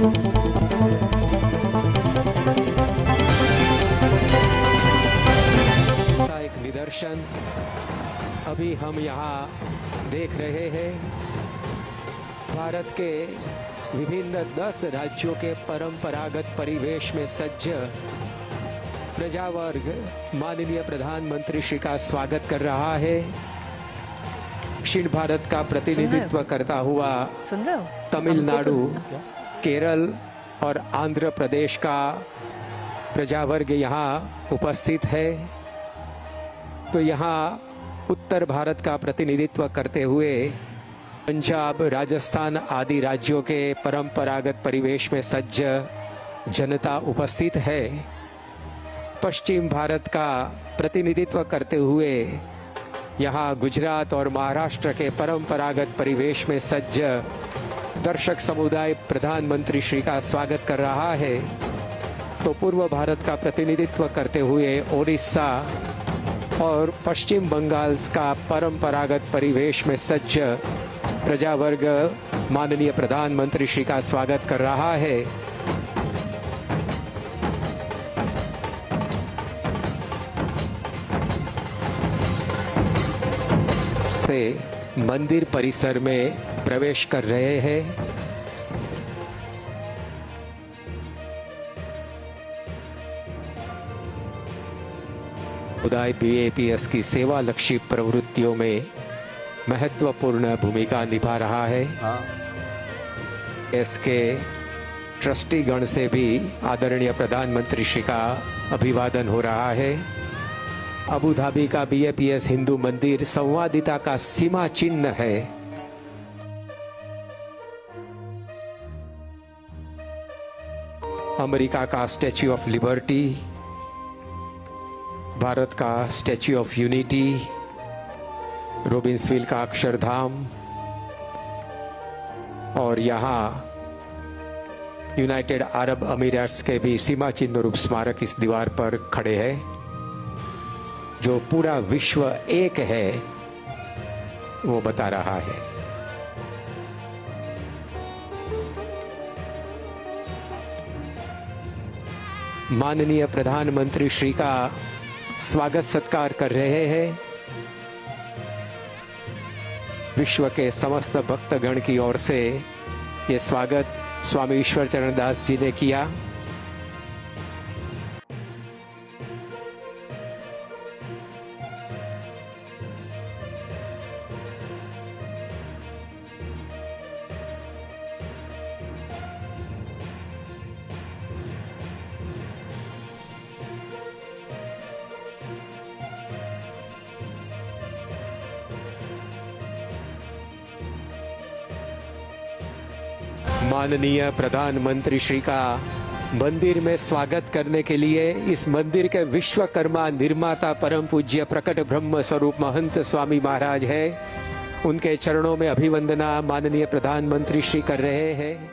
एक निदर्शन अभी हम यहाँ देख रहे हैं। भारत के विभिन्न 10 राज्यों के परंपरागत परिवेश में सज्ज प्रजा वर्ग माननीय प्रधानमंत्री श्री का स्वागत कर रहा है। दक्षिण भारत का प्रतिनिधित्व करता हुआ तमिलनाडु, केरल और आंध्र प्रदेश का प्रजा वर्ग यहाँ उपस्थित है। तो यहाँ उत्तर भारत का प्रतिनिधित्व करते हुए पंजाब, राजस्थान आदि राज्यों के परंपरागत परिवेश में सज्ज जनता उपस्थित है। पश्चिम भारत का प्रतिनिधित्व करते हुए यहाँ गुजरात और महाराष्ट्र के परंपरागत परिवेश में सज्ज दर्शक समुदाय प्रधानमंत्री श्री का स्वागत कर रहा है। तो पूर्व भारत का प्रतिनिधित्व करते हुए ओडिशा और पश्चिम बंगाल का परंपरागत परिवेश में सज्ज प्रजा वर्ग माननीय प्रधानमंत्री श्री का स्वागत कर रहा है। से मंदिर परिसर में प्रवेश कर रहे हैं। BAPS की सेवा लक्षी प्रवृत्तियों में महत्वपूर्ण भूमिका निभा रहा है। इसके ट्रस्टी गण से भी आदरणीय प्रधानमंत्री श्री का अभिवादन हो रहा है। अबू धाबी का BAPS हिंदू मंदिर संवादिता का सीमा चिन्ह है। अमेरिका का स्टैच्यू ऑफ लिबर्टी, भारत का स्टैच्यू ऑफ यूनिटी, रोबिन्सविल का अक्षरधाम और यहाँ यूनाइटेड अरब अमीरात्स के भी सीमा चिन्ह रूप स्मारक इस दीवार पर खड़े हैं। जो पूरा विश्व एक है वो बता रहा है। माननीय प्रधानमंत्री श्री का स्वागत सत्कार कर रहे हैं। विश्व के समस्त भक्तगण की ओर से ये स्वागत स्वामी ईश्वर चरण दास जी ने किया। माननीय प्रधानमंत्री श्री का मंदिर में स्वागत करने के लिए इस मंदिर के विश्वकर्मा निर्माता परम पूज्य प्रकट ब्रह्म स्वरूप महंत स्वामी महाराज है। उनके चरणों में अभिवंदना माननीय प्रधानमंत्री श्री कर रहे हैं।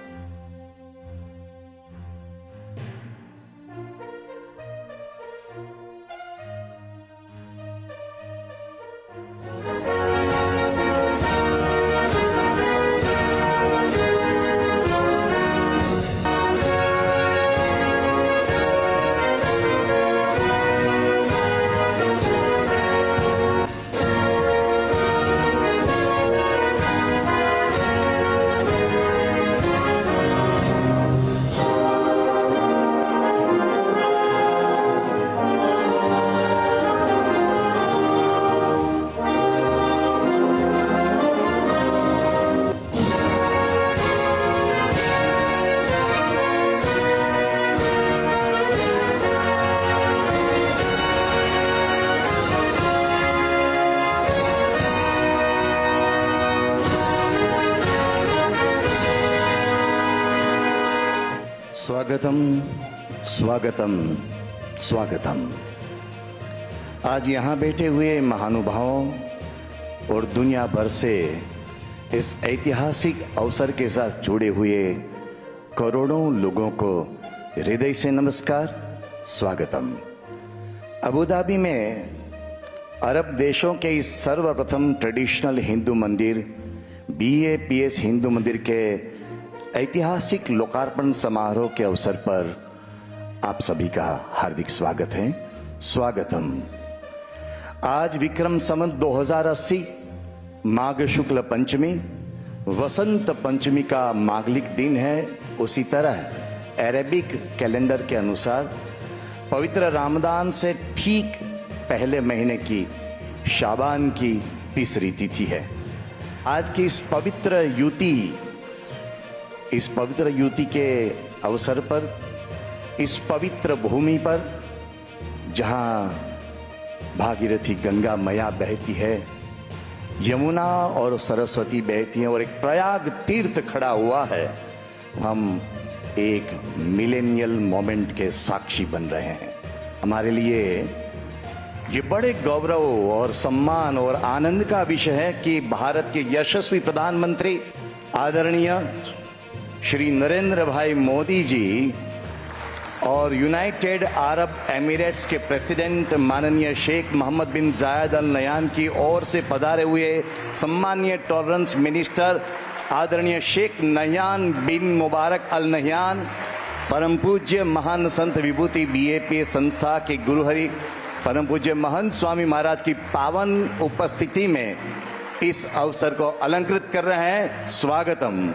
स्वागतम स्वागतम स्वागतम। आज यहाँ बैठे हुए महानुभावों और दुनिया भर से इस ऐतिहासिक अवसर के साथ जुड़े हुए करोड़ों लोगों को हृदय से नमस्कार, स्वागतम। अबू धाबी में अरब देशों के इस सर्वप्रथम ट्रेडिशनल हिंदू मंदिर BAPS हिंदू मंदिर के ऐतिहासिक लोकार्पण समारोह के अवसर पर आप सभी का हार्दिक स्वागत है। स्वागतम। आज विक्रम संवत 2080 माघ शुक्ल पंचमी वसंत पंचमी का मांगलिक दिन है। उसी तरह अरेबिक कैलेंडर के अनुसार पवित्र रमजान से ठीक पहले महीने की शाबान की तीसरी तिथि है। आज की इस पवित्र युति के अवसर पर, इस पवित्र भूमि पर जहां भागीरथी गंगा मैया बहती है, यमुना और सरस्वती बहती हैं और एक प्रयाग तीर्थ खड़ा हुआ है, हम एक मिलेनियल मोमेंट के साक्षी बन रहे हैं। हमारे लिए ये बड़े गौरव और सम्मान और आनंद का विषय है कि भारत के यशस्वी प्रधानमंत्री आदरणीय श्री नरेंद्र भाई मोदी जी और यूनाइटेड अरब एमिरेट्स के प्रेसिडेंट माननीय शेख मोहम्मद बिन जायद अल नह्यान की ओर से पधारे हुए सम्मानीय टॉलरेंस मिनिस्टर आदरणीय शेख नह्यान बिन मुबारक अल नह्यान, परम पूज्य महान संत विभूति बीएपी संस्था के गुरुहरि परम पूज्य महंत स्वामी महाराज की पावन उपस्थिति में इस अवसर को अलंकृत कर रहे हैं। स्वागतम।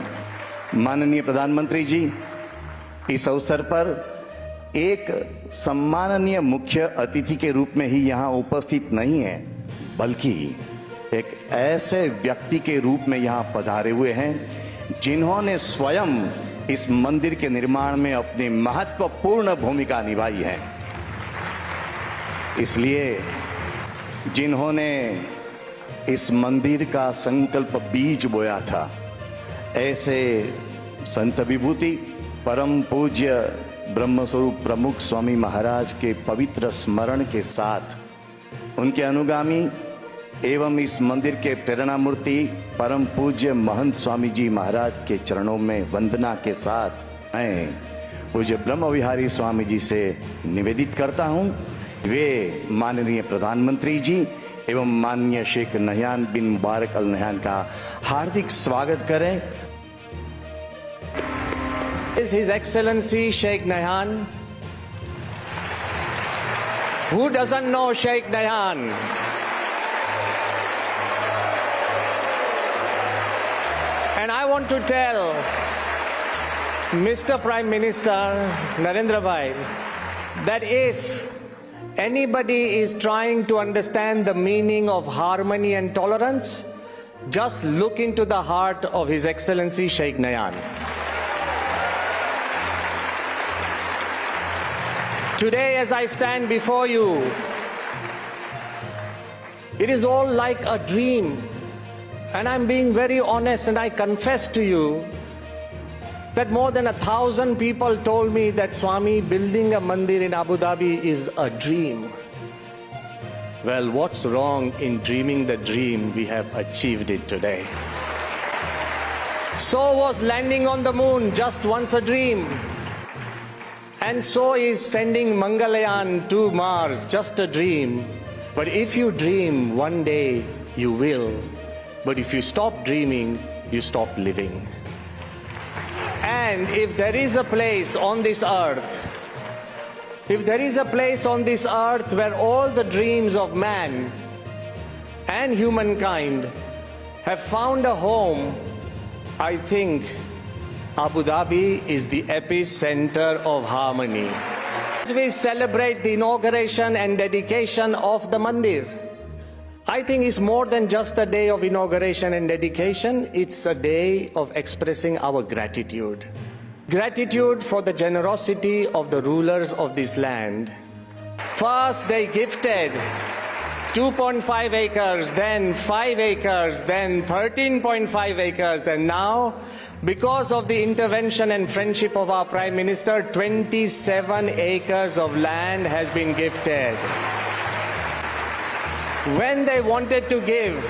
माननीय प्रधानमंत्री जी, इस अवसर पर एक सम्माननीय मुख्य अतिथि के रूप में ही यहाँ उपस्थित नहीं है, बल्कि एक ऐसे व्यक्ति के रूप में यहाँ पधारे हुए हैं जिन्होंने स्वयं इस मंदिर के निर्माण में अपनी महत्वपूर्ण भूमिका निभाई है। इसलिए जिन्होंने इस मंदिर का संकल्प बीज बोया था, ऐसे संत विभूति परम पूज्य ब्रह्मस्वरूप प्रमुख स्वामी महाराज के पवित्र स्मरण के साथ, उनके अनुगामी एवं इस मंदिर के प्रेरणा मूर्ति परम पूज्य महंत स्वामी जी महाराज के चरणों में वंदना के साथ मैं पूज्य ब्रह्म विहारी स्वामी जी से निवेदित करता हूं, वे माननीय प्रधानमंत्री जी एवं माननीय शेख नह्यान बिन मुबारक अल नह्यान का हार्दिक स्वागत करें। Is His Excellency Sheikh Nahyan? Who doesn't know Sheikh Nahyan? And I want to tell Mr. Prime Minister Narendra Bhai that if anybody is trying to understand the meaning of harmony and tolerance, just look into the heart of His Excellency Sheikh Nahyan. Today, as I stand before you, it is all like a dream. And I'm being very honest, and I confess to you that more than 1,000 people told me that Swami, building a mandir in Abu Dhabi is a dream. Well, what's wrong in dreaming the dream? We have achieved it today. So was landing on the moon just once a dream. And so is sending Mangalyaan to Mars just a dream. But if you dream, one day you will. But if you stop dreaming, you stop living. And if there is a place on this earth, where all the dreams of man and humankind have found a home, I think Abu Dhabi is the epicenter of harmony. As we celebrate the inauguration and dedication of the mandir, I think it's more than just a day of inauguration and dedication. It's a day of expressing our gratitude. Gratitude for the generosity of the rulers of this land. First, they gifted 2.5 acres, then 5 acres, then 13.5 acres, and now, because of the intervention and friendship of our Prime Minister, 27 acres of land has been gifted. When they wanted to give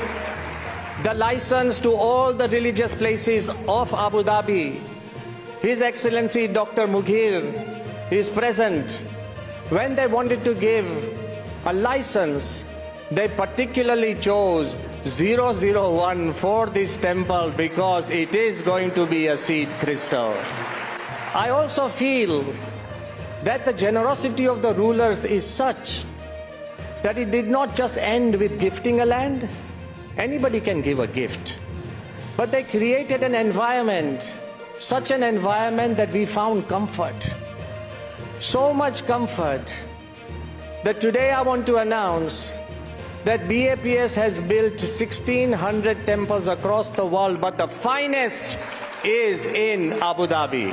the license to all the religious places of Abu Dhabi, His Excellency Dr. Mughir is present. When they wanted to give a license, they particularly chose 001 for this temple because it is going to be a seed crystal. I also feel that the generosity of the rulers is such that it did not just end with gifting a land. Anybody can give a gift. But they created an environment, such an environment that we found comfort. So much comfort that today I want to announce that BAPS has built 1,600 temples across the world, but the finest is in Abu Dhabi.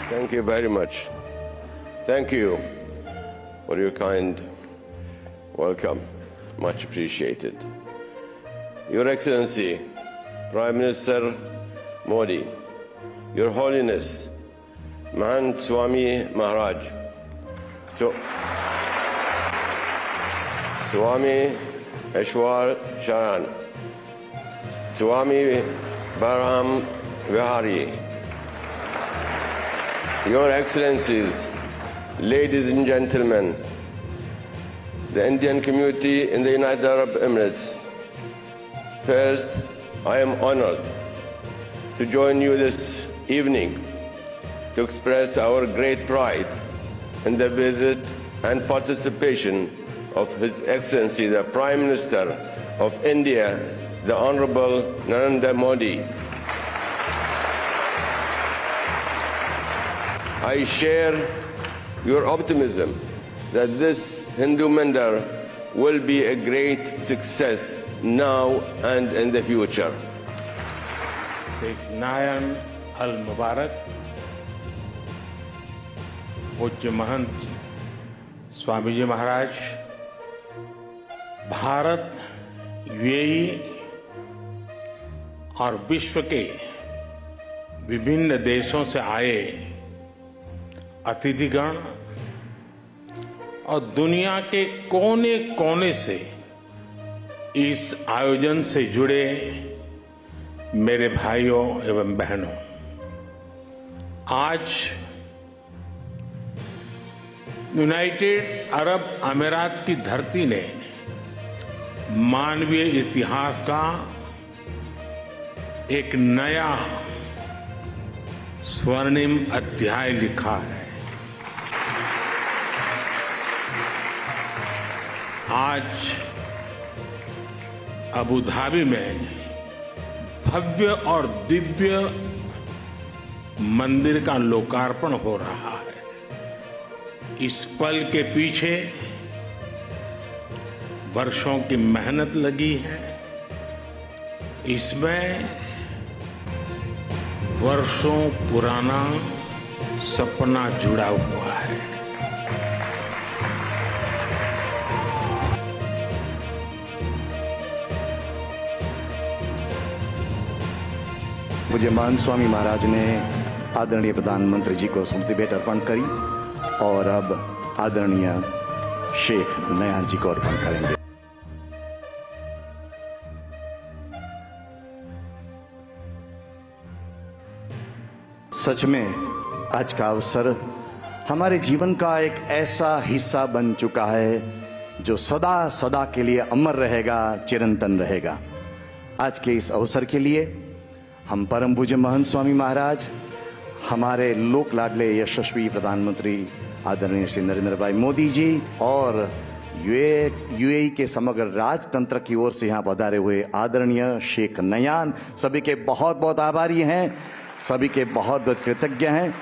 Thank you very much. Thank you for your kind welcome. Much appreciated. Your Excellency, Prime Minister Modi, Your Holiness, Mahant Swami Maharaj, Swami Eshwar Sharan, Swami Barham Vihari, Your Excellencies, ladies and gentlemen, the Indian community in the United Arab Emirates, first, I am honored to join you this evening to express our great pride in the visit and participation of His Excellency, the Prime Minister of India, the Honorable Narendra Modi. I share your optimism that this Hindu Mandir will be a great success now and in the future. Sheikh नायन अल मुबारक, पूज्य महंत स्वामी जी महाराज, Bharat, UAE और विश्व के विभिन्न देशों से आए अतिथिगण और दुनिया के कोने कोने से इस आयोजन से जुड़े मेरे भाइयों एवं बहनों, आज यूनाइटेड अरब अमीरात की धरती ने मानवीय इतिहास का एक नया स्वर्णिम अध्याय लिखा है। आज अबू धाबी में भव्य और दिव्य मंदिर का लोकार्पण हो रहा है। इस पल के पीछे वर्षों की मेहनत लगी है। इसमें वर्षों पुराना सपना जुड़ा हुआ है। पूज्य महंत स्वामी महाराज ने आदरणीय प्रधानमंत्री जी को स्मृति भेंट अर्पण करी और अब आदरणीय शेख नयान जी को अर्पण करेंगे। सच में आज का अवसर हमारे जीवन का एक ऐसा हिस्सा बन चुका है जो सदा सदा के लिए अमर रहेगा, चिरंतन रहेगा। आज के इस अवसर के लिए हम परम पूज्य महंत स्वामी महाराज, हमारे लोक लाडले यशस्वी प्रधानमंत्री आदरणीय श्री नरेंद्र भाई मोदी जी और यूएई के समग्र राजतंत्र की ओर से यहाँ पधारे हुए आदरणीय शेख नयान, सभी के बहुत बहुत आभारी हैं, सभी के बहुत बहुत कृतज्ञ हैं।